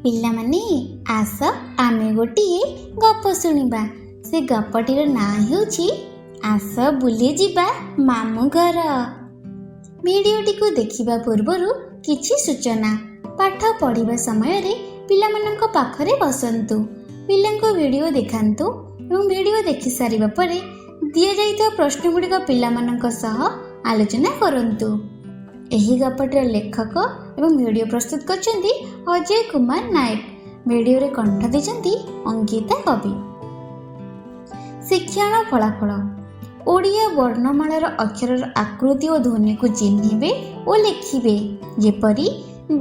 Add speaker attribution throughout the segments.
Speaker 1: ପିଲାମାନେ ଆସ ଆମେ ଗୋଟିଏ ଗପ ଶୁଣିବା। ସେ ଗପଟିର ନାଁ ହେଉଛି ଆସ ବୁଲିଯିବା ମାମୁଁ ଘର। ଭିଡ଼ିଓଟିକୁ ଦେଖିବା ପୂର୍ବରୁ କିଛି ସୂଚନା। ପାଠ ପଢ଼ିବା ସମୟରେ ପିଲାମାନଙ୍କ ପାଖରେ ବସନ୍ତୁ, ପିଲାଙ୍କୁ ଭିଡ଼ିଓ ଦେଖାନ୍ତୁ ଏବଂ ଭିଡ଼ିଓ ଦେଖି ସାରିବା ପରେ ଦିଆଯାଇଥିବା ପ୍ରଶ୍ନଗୁଡ଼ିକ ପିଲାମାନଙ୍କ ସହ ଆଲୋଚନା କରନ୍ତୁ। ଏହି ଗପଟିର ଲେଖକ ଏବଂ ଭିଡ଼ିଓ ପ୍ରସ୍ତୁତ କରିଛନ୍ତି ଅଜୟ କୁମାର ନାୟକ। ଭିଡ଼ିଓରେ କଣ୍ଠ ଦେଇଛନ୍ତି ଅଙ୍କିତା କବି। ଶିକ୍ଷଣ ଫଳାଫଳ। ଓଡ଼ିଆ ବର୍ଣ୍ଣମାଳାର ଅକ୍ଷରର ଆକୃତି ଓ ଧ୍ୱନିକୁ ଚିହ୍ନିବେ ଓ ଲେଖିବେ। ଯେପରି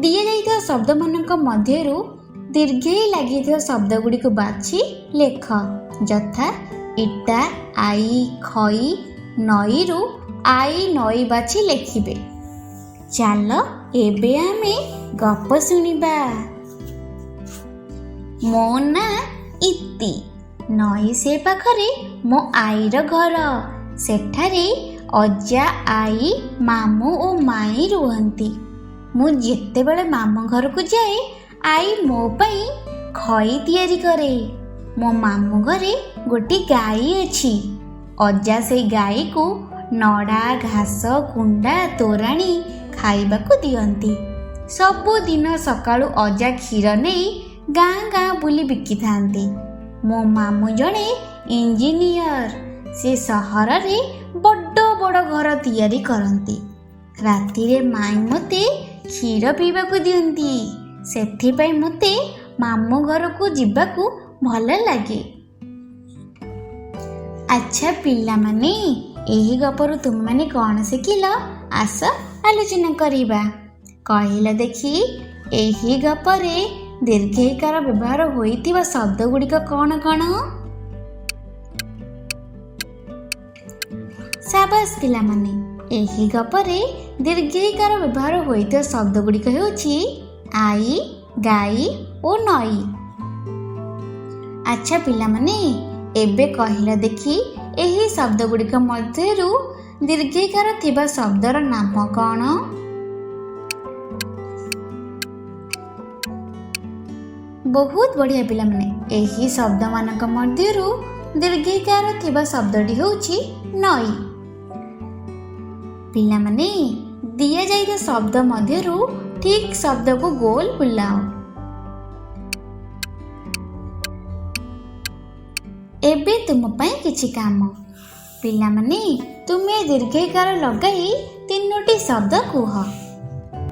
Speaker 1: ଦିଆଯାଇଥିବା ଶବ୍ଦମାନଙ୍କ ମଧ୍ୟରୁ ଦୀର୍ଘେଇ ଲାଗିଥିବା ଶବ୍ଦଗୁଡ଼ିକୁ ବାଛି ଲେଖ। ଯଥା ଇଟା, ଆଇ, ଖଇ, ନଈରୁ ଆଇ ନଈ ବାଛି ଲେଖିବେ। ଚାଲ ଏବେ ଆମେ ଗପ ଶୁଣିବା। ମୋ ନାଁ ଇତି। ନଈ ସେ ପାଖରେ ମୋ ଆଈର ଘର। ସେଠାରେ ଅଜା, ଆଈ, ମାମୁଁ ଓ ମାଇଁ ରୁହନ୍ତି। ମୁଁ ଯେତେବେଳେ ମାମୁଁ ଘରକୁ ଯାଏ ଆଈ ମୋ ପାଇଁ ଖଇ ତିଆରି କରେ। ମୋ ମାମୁଁ ଘରେ ଗୋଟିଏ ଗାଈ ଅଛି। ଅଜା ସେଇ ଗାଈକୁ ନଡ଼ା, ଘାସ, କୁଣ୍ଡା, ତୋରାଣି ଖାଇବାକୁ ଦିଅନ୍ତି। ସବୁଦିନ ସକାଳୁ ଅଜା କ୍ଷୀର ନେଇ ଗାଁ ଗାଁ ବୁଲି ବିକିଥାନ୍ତି। ମୋ ମାମୁଁ ଜଣେ ଇଞ୍ଜିନିୟର। ସେ ସହରରେ ବଡ଼ ବଡ଼ ଘର ତିଆରି କରନ୍ତି। ରାତିରେ ମାଇଁ ମୋତେ କ୍ଷୀର ପିଇବାକୁ ଦିଅନ୍ତି। ସେଥିପାଇଁ ମୋତେ ମାମୁଁ ଘରକୁ ଯିବାକୁ ଭଲ ଲାଗେ। ଆଚ୍ଛା ପିଲାମାନେ, ଏହି ଗପରୁ ତୁମେମାନେ କ'ଣ ଶିଖିଲ? ଆସ ଆଲୋଚନା କରିବା। କହିଲ ଦେଖି, ଏହି ଗପରେ ଦୀର୍ଘଇକାର ବ୍ୟବହାର ହୋଇଥିବା ଶବ୍ଦ ଗୁଡ଼ିକ କ'ଣ କ'ଣ? ସାବାସ୍ ପିଲାମାନେ, ଏହି ଗପରେ ଦୀର୍ଘଇକାର ବ୍ୟବହାର ହୋଇଥିବା ଶବ୍ଦ ଗୁଡ଼ିକ ହେଉଛି ଆଇ, ଗାଈ ଓ ନଈ। ଆଚ୍ଛା ପିଲାମାନେ, ଏବେ କହିଲ ଦେଖି, ଏହି ଶବ୍ଦ ଗୁଡ଼ିକ ମଧ୍ୟରୁ ଦୀର୍ଘଇକାର ଥିବା ଶବ୍ଦର ନାମ କ'ଣ? ବହୁତ ବଢ଼ିଆ ପିଲାମାନେ, ଏହି ଶବ୍ଦମାନଙ୍କ ମଧ୍ୟରୁ ଦୀର୍ଘଇକାର ଥିବା ଶବ୍ଦଟି ହେଉଛି ନଈ। ପିଲାମାନେ, ଦିଆଯାଇଥିବା ଶବ୍ଦ ମଧ୍ୟରୁ ଠିକ୍ ଶବ୍ଦକୁ ଗୋଲ ବୁଲାଅ। ଏବେ ତୁମ ପାଇଁ କିଛି କାମ। ପିଲାମାନେ, ତୁମେ ଦୀର୍ଘଇକାର ଲଗାଇ 3ଟି ଶବ୍ଦ କୁହ।